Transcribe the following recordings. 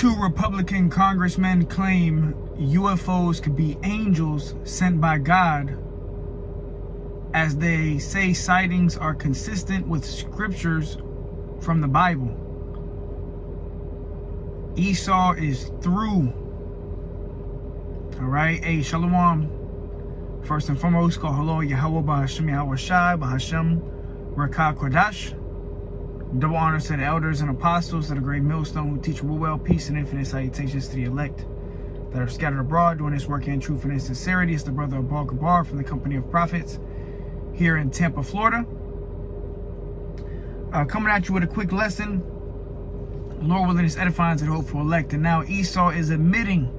Two Republican congressmen claim UFOs could be angels sent by God, as they say sightings are consistent with scriptures from the Bible. Esau is through. All right, hey, shalom. First and foremost, call hello Yahweh Bahashem Yahweh Shai Bahashem Rakah Kodash. Double honors to the elders and apostles of the Great Millstone who teach well, peace, and infinite salutations to the elect that are scattered abroad doing this work in truth and in sincerity. It's the brother of Baal Gabar from the company of prophets here in Tampa, Florida. Coming at you with a quick lesson. Lord willing, is edifying to the hopeful elect. And now Esau is admitting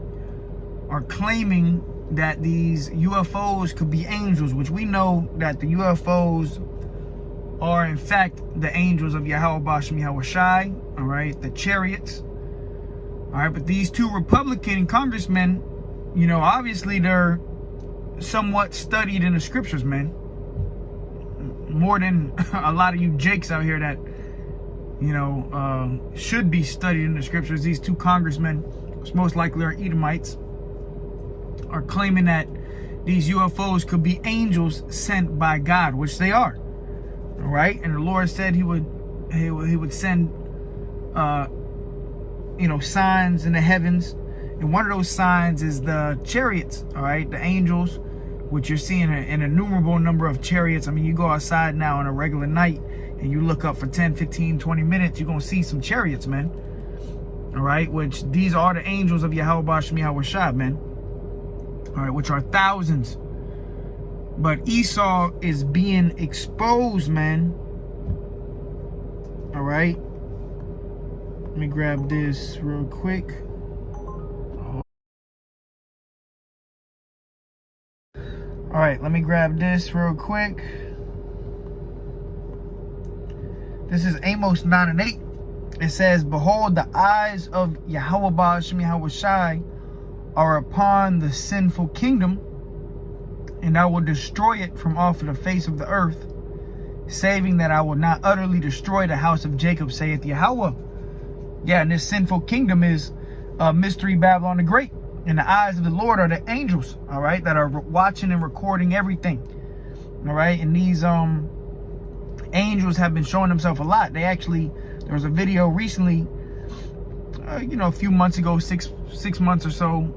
or claiming that these UFOs could be angels, which we know that the UFOs are in fact the angels of Yahweh Bashem Yahweh Shai, all right, the chariots. All right, but these two Republican congressmen, you know, obviously they're somewhat studied in the scriptures, man. More than a lot of you jakes out here that, you know, should be studied in the scriptures. These two congressmen, which most likely are Edomites, are claiming that these UFOs could be angels sent by God, which they are. All right, and the Lord said he would send you know, signs in the heavens, and one of those signs is the chariots. All right, the angels, which you're seeing an innumerable number of chariots. I mean, you go outside now on a regular night and you look up for 10, 15, 20 minutes, you're gonna see some chariots, man. All right, which these are the angels of Yahweh Bashem Yahweh Shai, man. All right, which are thousands. But Esau is being exposed, man. All right. Let me grab this real quick. All right, let me grab this real quick. This is Amos 9 and 8. It says, "Behold, the eyes of Yahweh Bashem Yahweh Shai are upon the sinful kingdom, and I will destroy it from off of the face of the earth, saving that I will not utterly destroy the house of Jacob, saith Yahweh." Yeah, and this sinful kingdom is Mystery Babylon the Great. And the eyes of the Lord are the angels, all right, that are watching and recording everything. All right, and these angels have been showing themselves a lot. They actually, there was a video recently, you know, a few months ago, six months or so,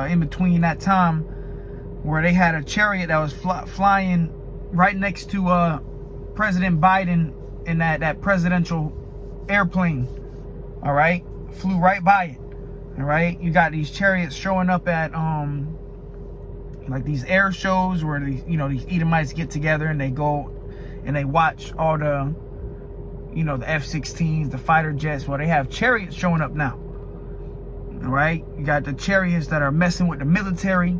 in between that time, where they had a chariot that was flying right next to President Biden in that presidential airplane. All right, flew right by it. All right, you got these chariots showing up at like these air shows where these, you know, these Edomites get together and they go and they watch all the, you know, the F-16s, the fighter jets. Well, they have chariots showing up now. All right, you got the chariots that are messing with the military.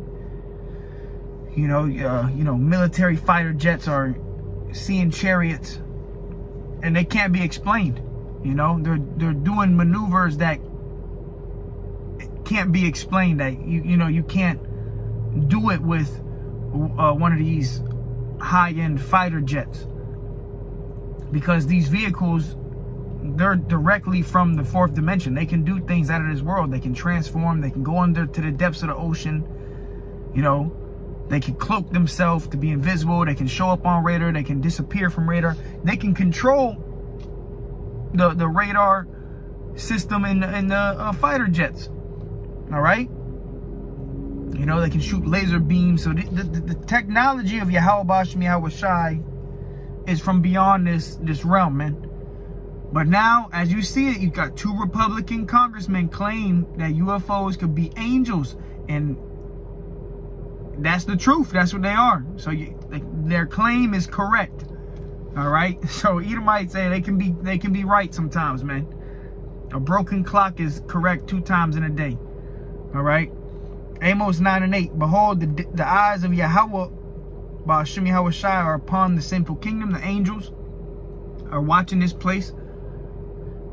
You know, military fighter jets are seeing chariots, and they can't be explained. You know, they're doing maneuvers that can't be explained. That you know, you can't do it with one of these high-end fighter jets, because these vehicles, they're directly from the fourth dimension. They can do things out of this world. They can transform. They can go under to the depths of the ocean. You know. They can cloak themselves to be invisible. They can show up on radar. They can disappear from radar. They can control the radar system in the fighter jets. All right. You know, they can shoot laser beams. So the technology of Yahweh Bashem Yahweh Shai is from beyond this realm, man. But now, as you see it, you've got two Republican congressmen claim that UFOs could be angels, and that's the truth. That's what they are. So their claim is correct. All right. So Edomites say they can be right sometimes, man. A broken clock is correct 2 times in a day. All right. Amos 9 and 8. "Behold, the eyes of Yahweh Bashem Yahweh Shai are upon the sinful kingdom. The angels are watching this place."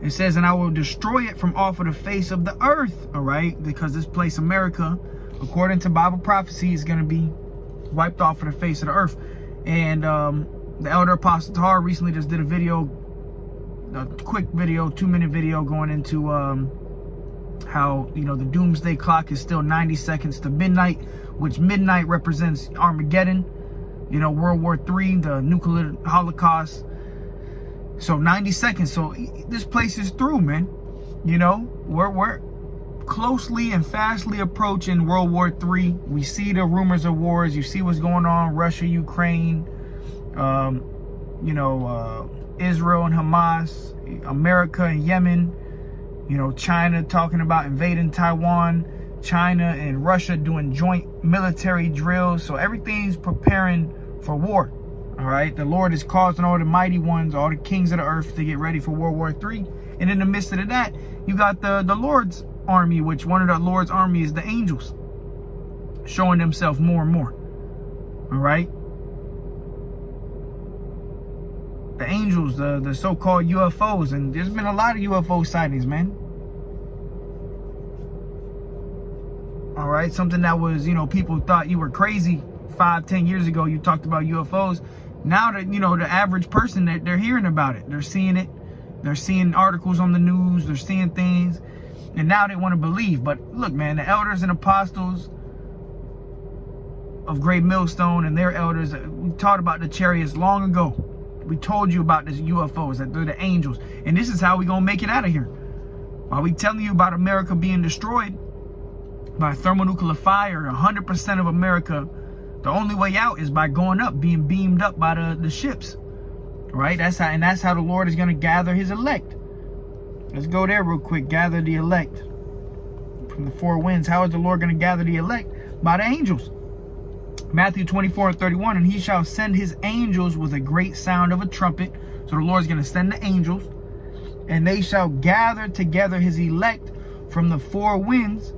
It says, "And I will destroy it from off of the face of the earth." All right, because this place, America, according to Bible prophecy, is going to be wiped off of the face of the earth. And the elder apostle Tahar recently just did a video, a quick video, 2-minute video, going into how, you know, the doomsday clock is still 90 seconds to midnight, which midnight represents Armageddon, you know, World War III, the nuclear holocaust. So 90 seconds. So this place is through, man. You know, we're closely and fastly approaching World War III. We see the rumors of wars. You see what's going on, Russia, Ukraine, you know, Israel and Hamas, America and Yemen, you know, China talking about invading Taiwan, China and Russia doing joint military drills. So everything's preparing for war. All right. The Lord is causing all the mighty ones, all the kings of the earth to get ready for World War III. And in the midst of that, you got the Lord's army, which one of the Lord's army is the angels, showing themselves more and more. All right. The angels, the so-called UFOs, and there's been a lot of UFO sightings, man. All right, something that was, you know, people thought you were crazy 5-10 years ago. You talked about UFOs. Now that, you know, the average person, they're hearing about it. They're seeing it. They're seeing articles on the news. They're seeing things, and now they want to believe. But look, man, the elders and apostles of Great Millstone and their elders, we taught about the chariots long ago. We told you about this UFOs, that they're the angels. And this is how we gonna make it out of here. While we telling you about America being destroyed by thermonuclear fire, 100% of America, the only way out is by going up, being beamed up by the ships. Right? That's how the Lord is gonna gather his elect. Let's go there real quick. Gather the elect from the four winds. How is the Lord gonna gather the elect? By the angels. Matthew 24:31, and he shall send his angels with a great sound of a trumpet. So the Lord's going to send the angels, and they shall gather together his elect from the four winds,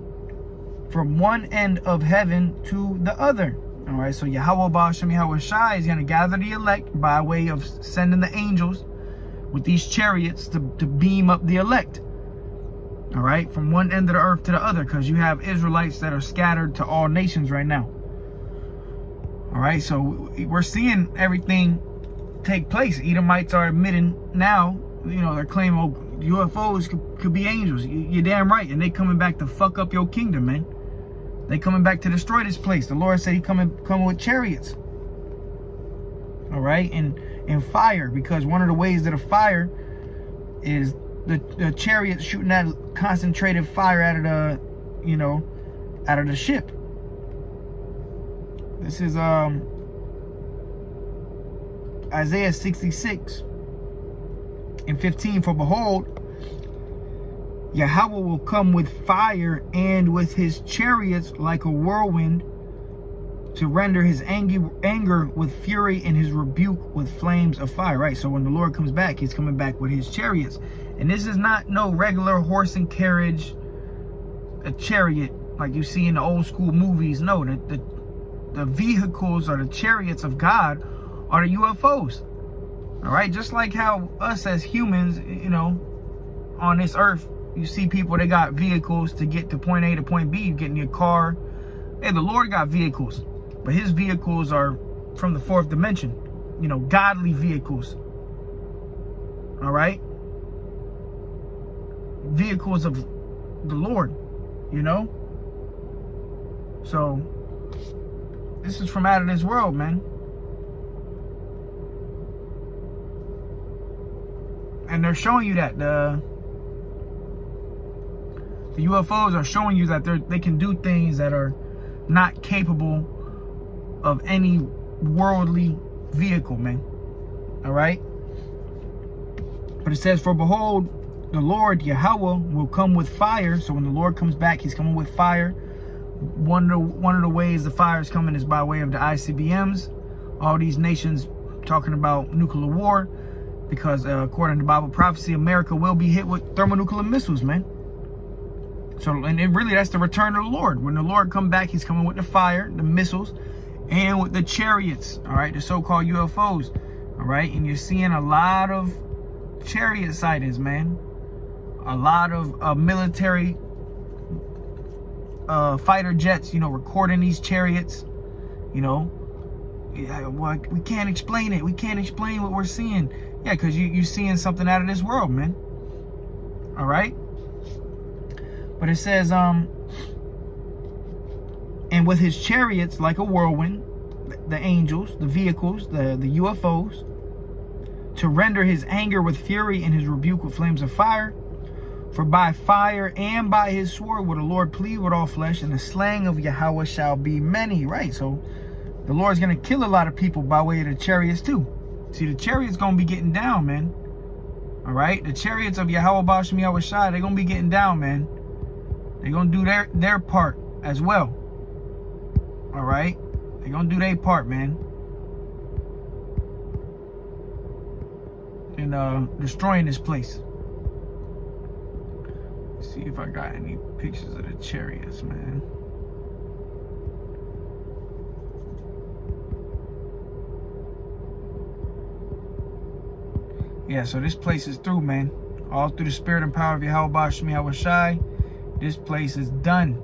from one end of heaven to the other. All right, so Yahweh Ba'ashem Yahweh Shai is going to gather the elect by way of sending the angels with these chariots to beam up the elect. All right, from one end of the earth to the other, because you have Israelites that are scattered to all nations right now. All right, so we're seeing everything take place. Edomites are admitting now, you know, they're claiming, oh, UFOs could be angels. You're damn right. And they coming back to fuck up your kingdom, man. They coming back to destroy this place. The Lord said he coming with chariots. All right, and fire, because one of the ways that a fire is the chariots shooting that concentrated fire out of the, you know, out of the ship. This is Isaiah 66:15. For behold, Yahweh will come with fire and with his chariots like a whirlwind, to render his anger with fury and his rebuke with flames of fire. Right, so when the Lord comes back, he's coming back with his chariots. And this is not no regular horse and carriage, a chariot like you see in the old school movies. No, the vehicles or the chariots of God are the UFOs. All right, just like how us as humans, you know, on this earth, you see people, they got vehicles to get to point A to point B. You get in your car. Hey, the Lord got vehicles, but his vehicles are from the fourth dimension, you know, godly vehicles. All right, vehicles of the Lord, you know. So this is from out of this world, man. And they're showing you that the UFOs are showing you that they can do things that are not capable of any worldly vehicle, man. All right. But it says, for behold, the Lord Yahweh will come with fire. So when the Lord comes back, he's coming with fire. One of the ways the fire is coming is by way of the ICBMs. All these nations talking about nuclear war, because according to Bible prophecy, America will be hit with thermonuclear missiles, man. So, and really, that's the return of the Lord. When the Lord come back, he's coming with the fire, the missiles, and with the chariots. All right, the so-called UFOs. All right, and you're seeing a lot of chariot sightings, man. A lot of military fighter jets, you know, recording these chariots. You know, well, we can't explain it. We can't explain what we're seeing. Yeah, because you're seeing something out of this world, man. All right. But it says, and with his chariots like a whirlwind, the angels, the vehicles, the UFOs, to render his anger with fury and his rebuke with flames of fire. For by fire and by his sword will the Lord plead with all flesh, and the slaying of Yahweh shall be many. Right, so the Lord's going to kill a lot of people by way of the chariots too. See, the chariots going to be getting down, man. All right, the chariots of Yahweh Ba'ashem Yahweh Shai, they're going to be getting down, man. They're going to do their part as well. All right, they're going to do their part, man. And destroying this place. Let's see if I got any pictures of the chariots, man. Yeah, so this place is through, man. All through the spirit and power of Yahweh Ba'ashem Yahweh Shai, this place is done.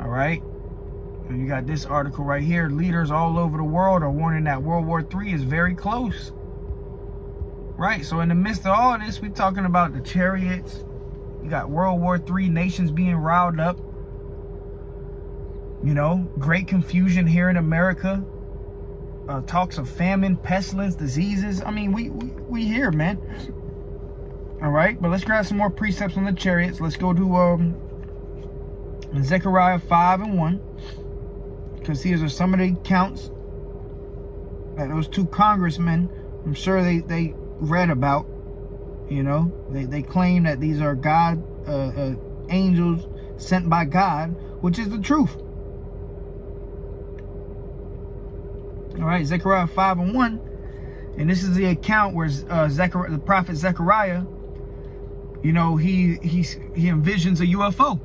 All right. And you got this article right here. Leaders all over the world are warning that World War III is very close. Right, so in the midst of all this, we're talking about the chariots. You got World War III, nations being riled up. You know, great confusion here in America. Talks of famine, pestilence, diseases. I mean, we here, man. All right, but let's grab some more precepts on the chariots. Let's go to Zechariah 5:1. Because these are some of the accounts that those two congressmen, I'm sure they read about. You know, they claim that these are God angels sent by God, which is the truth. All right, Zechariah 5:1, and this is the account where the prophet Zechariah, you know, he envisions a UFO,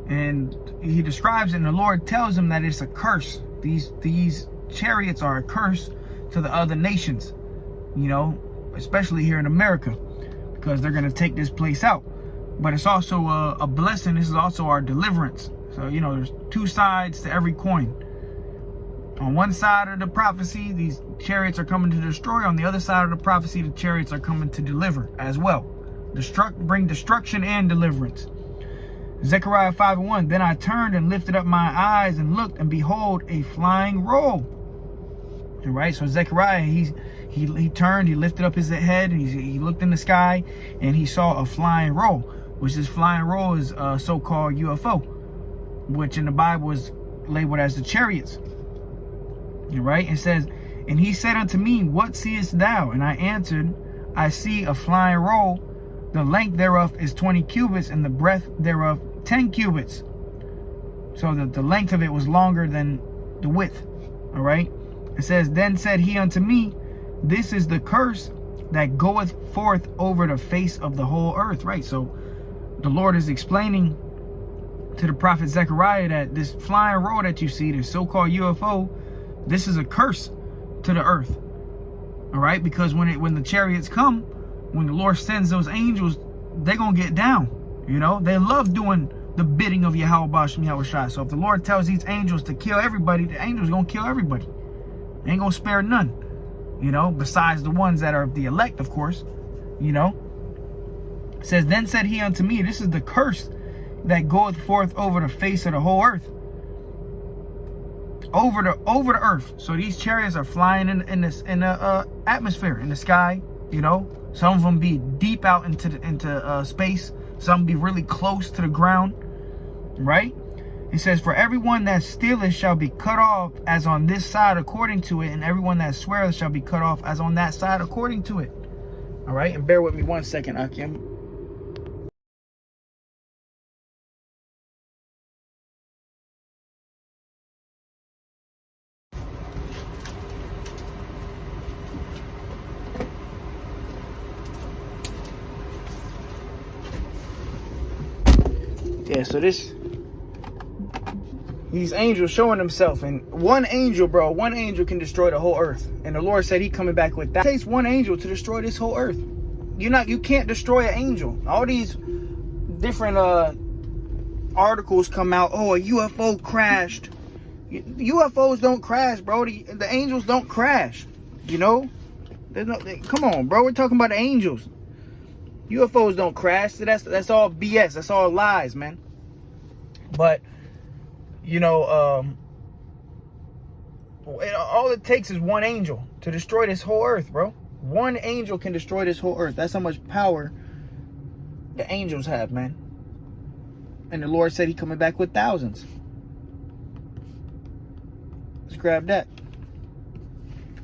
and he describes it, and the Lord tells him that it's a curse. These chariots are a curse to the other nations, you know, especially here in America, because they're going to take this place out. But it's also a blessing. This is also our deliverance. So, you know, there's two sides to every coin. On one side of the prophecy, these chariots are coming to destroy. On the other side of the prophecy, the chariots are coming to deliver as well. Bring destruction and deliverance. Zechariah 5:1, then I turned and lifted up my eyes and looked, and behold, a flying roll. All right, so Zechariah, he turned, he lifted up his head, he looked in the sky, and he saw a flying roll, which this flying roll is a so-called UFO, which in the Bible is labeled as the chariots. All right, it says, and he said unto me, what seest thou? And I answered, I see a flying roll. The length thereof is 20 cubits, and the breadth thereof 10 cubits. So that the length of it was longer than the width. All right. It says, then said he unto me, this is the curse that goeth forth over the face of the whole earth. Right. So the Lord is explaining to the prophet Zechariah that this flying roll that you see, this so-called UFO, this is a curse to the earth. All right. Because when the chariots come, when the Lord sends those angels, they're going to get down. You know, they love doing the bidding of Yahweh Ba'ashem Yahweh Shai. So if the Lord tells these angels to kill everybody, the angels going to kill everybody. They ain't going to spare none. You know, besides the ones that are the elect, of course. You know, it says, then said he unto me, this is the curse that goeth forth over the face of the whole earth. Over the earth. So these chariots are flying in the atmosphere, in the sky. You know, some of them be deep out into space. Some be really close to the ground. Right? It says, for everyone that stealeth shall be cut off as on this side according to it, and everyone that sweareth shall be cut off as on that side according to it. All right, and bear with me 1 second, Akim. Yeah, so these angels showing themselves, and one angel can destroy the whole earth. And the Lord said he coming back with that. It takes one angel to destroy this whole earth. You can't destroy an angel. All these different articles come out. Oh, a UFO crashed. UFOs don't crash, bro. The angels don't crash. You know, come on, bro. We're talking about the angels. UFOs don't crash. So that's all BS. That's all lies, man. But, you know, all it takes is one angel to destroy this whole earth, bro. One angel can destroy this whole earth. That's how much power the angels have, man. And the Lord said he coming back with thousands. Let's grab that.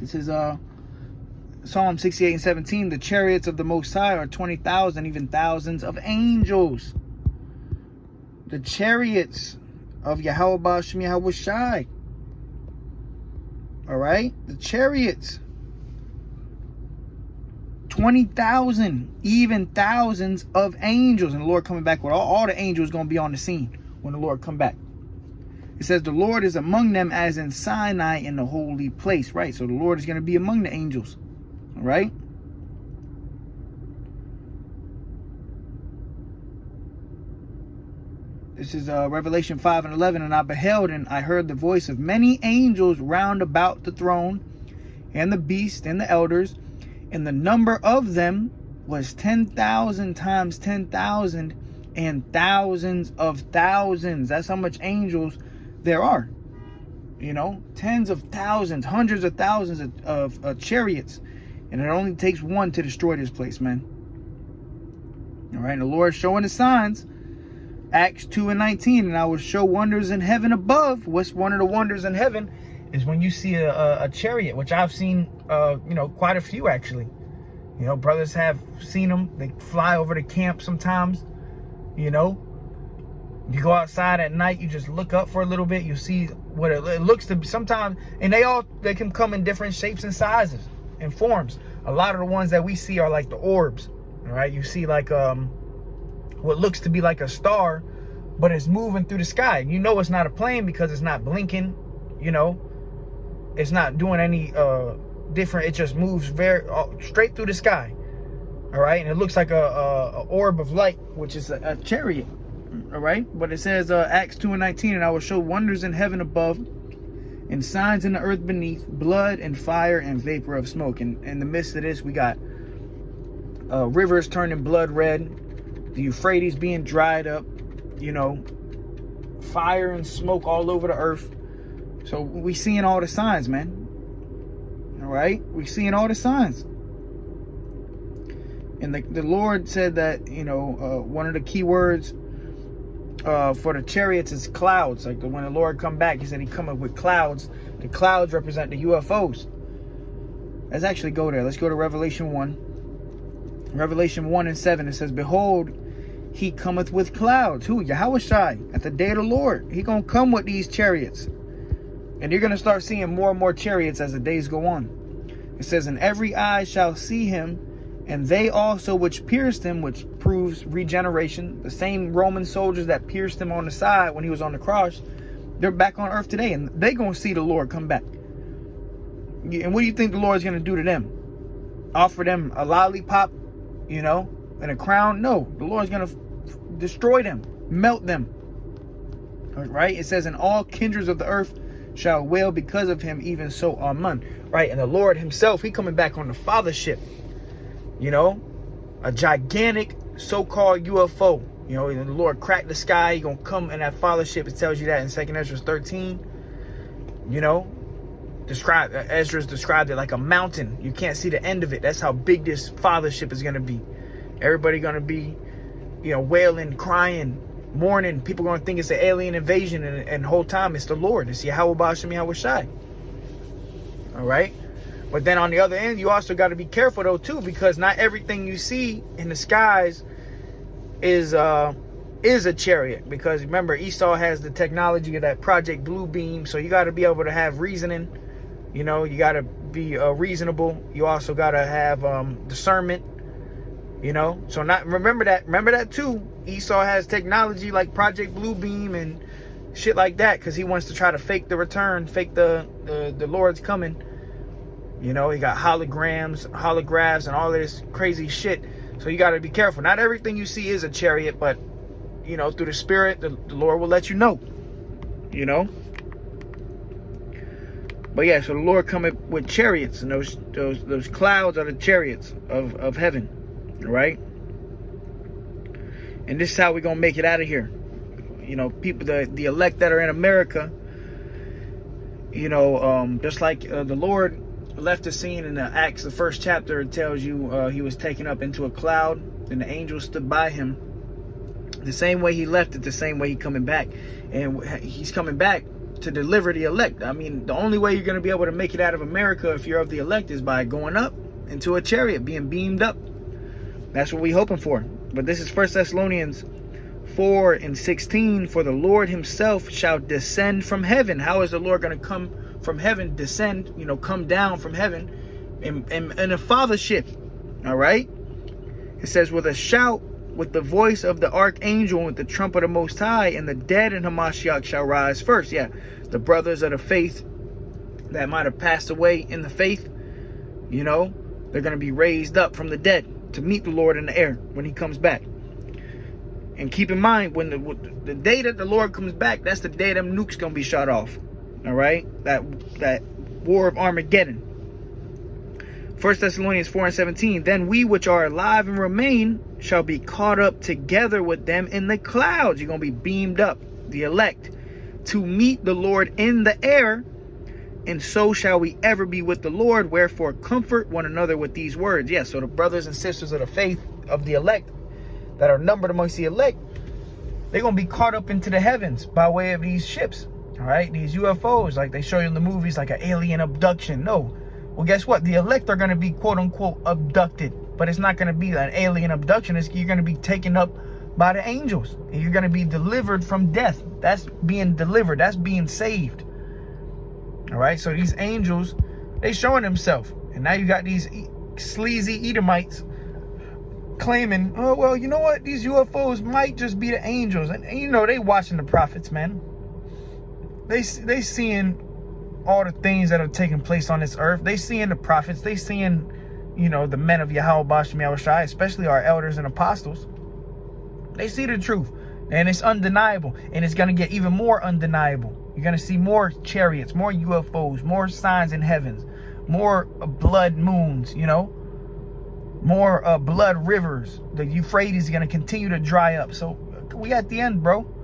This is Psalm 68 and 17. The chariots of the Most High are 20,000, even thousands of angels. The chariots of Yahweh Ba'ashem Yahweh Shai. All right? The chariots. 20,000, even thousands of angels. And the Lord coming back with all the angels going to be on the scene when the Lord come back. It says the Lord is among them as in Sinai in the holy place. Right? So the Lord is going to be among the angels. All right? This is Revelation 5 and 11. And I beheld and I heard the voice of many angels round about the throne and the beast and the elders. And the number of them was 10,000 times 10,000 and thousands of thousands. That's how much angels there are. You know, tens of thousands, hundreds of thousands of chariots. And it only takes one to destroy this place, man. All right, and the Lord showing the signs. Acts 2 and 19. And I will show wonders in heaven above. What's one of the wonders in heaven? Is when you see a chariot, which I've seen, you know, quite a few actually. You know, brothers have seen them. They fly over the camp sometimes. You know, you go outside at night, you just look up for a little bit. You see what it looks to be sometimes, and they can come in different shapes and sizes and forms. A lot of the ones that we see are like the orbs. All right, you see like what looks to be like a star, but it's moving through the sky. You know it's not a plane because it's not blinking. You know. It's not doing any different. It just moves very straight through the sky. All right. And it looks like a orb of light, which is a chariot. All right. But it says Acts 2 and 19. And I will show wonders in heaven above and signs in the earth beneath, blood and fire and vapor of smoke. And in the midst of this, we got rivers turning blood red, the Euphrates being dried up, you know, fire and smoke all over the earth. So we seeing all the signs, man. All right, we seeing all the signs. And the Lord said that, you know, one of the key words for the chariots is clouds. Like when the Lord come back, he said he come up with clouds. The clouds represent the UFOs. Let's actually go there. Let's go to Revelation 1. Revelation 1 and 7. It says, behold, he cometh with clouds. Who? Yahweh Shai. At the day of the Lord. He gonna come with these chariots. And you're going to start seeing more and more chariots as the days go on. It says, and every eye shall see him, and they also which pierced him, which proves regeneration. The same Roman soldiers that pierced him on the side when he was on the cross, they're back on earth today, and they're going to see the Lord come back. And what do you think the Lord's going to do to them? Offer them a lollipop, you know, and a crown? No, the Lord's going to destroy them, melt them. All right? It says, and all kindreds of the earth shall wail because of him, even so amen. Right? And the Lord himself, he coming back on the fathership. You know, a gigantic so-called UFO. You know, and the Lord cracked the sky. He gonna come in that fathership. It tells you that in 2 Ezra 13. You know, Ezra's described it like a mountain. You can't see the end of it. That's how big this fathership is gonna be. Everybody gonna be, you know, wailing, crying, mourning. People gonna think it's an alien invasion, and the whole time it's the Lord. It's Yahweh Ba'ashem Yahweh Shai. All right. But then on the other end, you also got to be careful though too, because not everything you see in the skies is a chariot. Because remember, Esau has the technology of that Project Blue Beam, so you got to be able to have reasoning. You know, you got to be reasonable. You also got to have discernment. You know, so remember that too. Esau has technology like Project Blue Beam and shit like that, because he wants to try to fake the return, fake the Lord's coming. You know, he got holographs, and all this crazy shit. So you got to be careful. Not everything you see is a chariot, but, you know, through the Spirit, the Lord will let you know. You know? But yeah, so the Lord coming with chariots, and those clouds are the chariots of heaven. Right? And this is how we're going to make it out of here. You know, people, the elect that are in America, you know, just like the Lord left the scene in the Acts, the 1st chapter, it tells you he was taken up into a cloud and the angels stood by him. The same way he left it, the same way he's coming back. And he's coming back to deliver the elect. I mean, the only way you're going to be able to make it out of America if you're of the elect is by going up into a chariot, being beamed up. That's what we're hoping for. But this is 1 Thessalonians 4:16. For the Lord himself shall descend from heaven. How is the Lord going to come from heaven, descend, you know, come down from heaven in a fathership? All right. It says, with a shout, with the voice of the archangel, and with the trumpet of Most High, and the dead in Hamashiach shall rise first. Yeah, the brothers of the faith that might have passed away in the faith, you know, they're going to be raised up from the dead to meet the Lord in the air when he comes back. And keep in mind, when the day that the Lord comes back, that's the day them nukes going to be shot off. All right, that war of Armageddon. 1 Thessalonians 4:17. Then we which are alive and remain shall be caught up together with them in the clouds. You're going to be beamed up, the elect, to meet the Lord in the air. And so shall we ever be with the Lord. Wherefore comfort one another with these words. Yes, so the brothers and sisters of the faith of the elect that are numbered amongst the elect, they're going to be caught up into the heavens by way of these ships. All right, these UFOs, like they show you in the movies, like an alien abduction. No. Well, guess what? The elect are going to be, quote unquote, abducted. But it's not going to be an alien abduction. You're going to be taken up by the angels. And you're going to be delivered from death. That's being delivered. That's being saved. All right. So these angels, they showing themselves. And now you got these sleazy Edomites claiming, oh, well, you know what? These UFOs might just be the angels. And you know, they watching the prophets, man. They seeing all the things that are taking place on this earth. They seeing the prophets. They seeing, you know, the men of Yahweh Bashem Yahushai, especially our elders and apostles. They see the truth. And it's undeniable. And it's going to get even more undeniable. You're going to see more chariots, more UFOs, more signs in heavens, more blood moons, you know, more blood rivers. The Euphrates is going to continue to dry up. So we at the end, bro.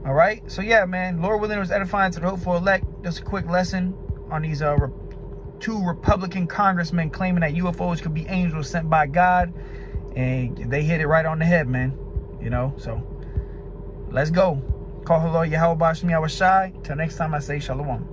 All right. So, yeah, man, Lord willing, it was edifying to the hopeful elect. Just a quick lesson on these 2 Republican congressmen claiming that UFOs could be angels sent by God. And they hit it right on the head, man. You know, so let's go. Call hello, Yahweh Bashem Yahushai. Till next time, I say shalom.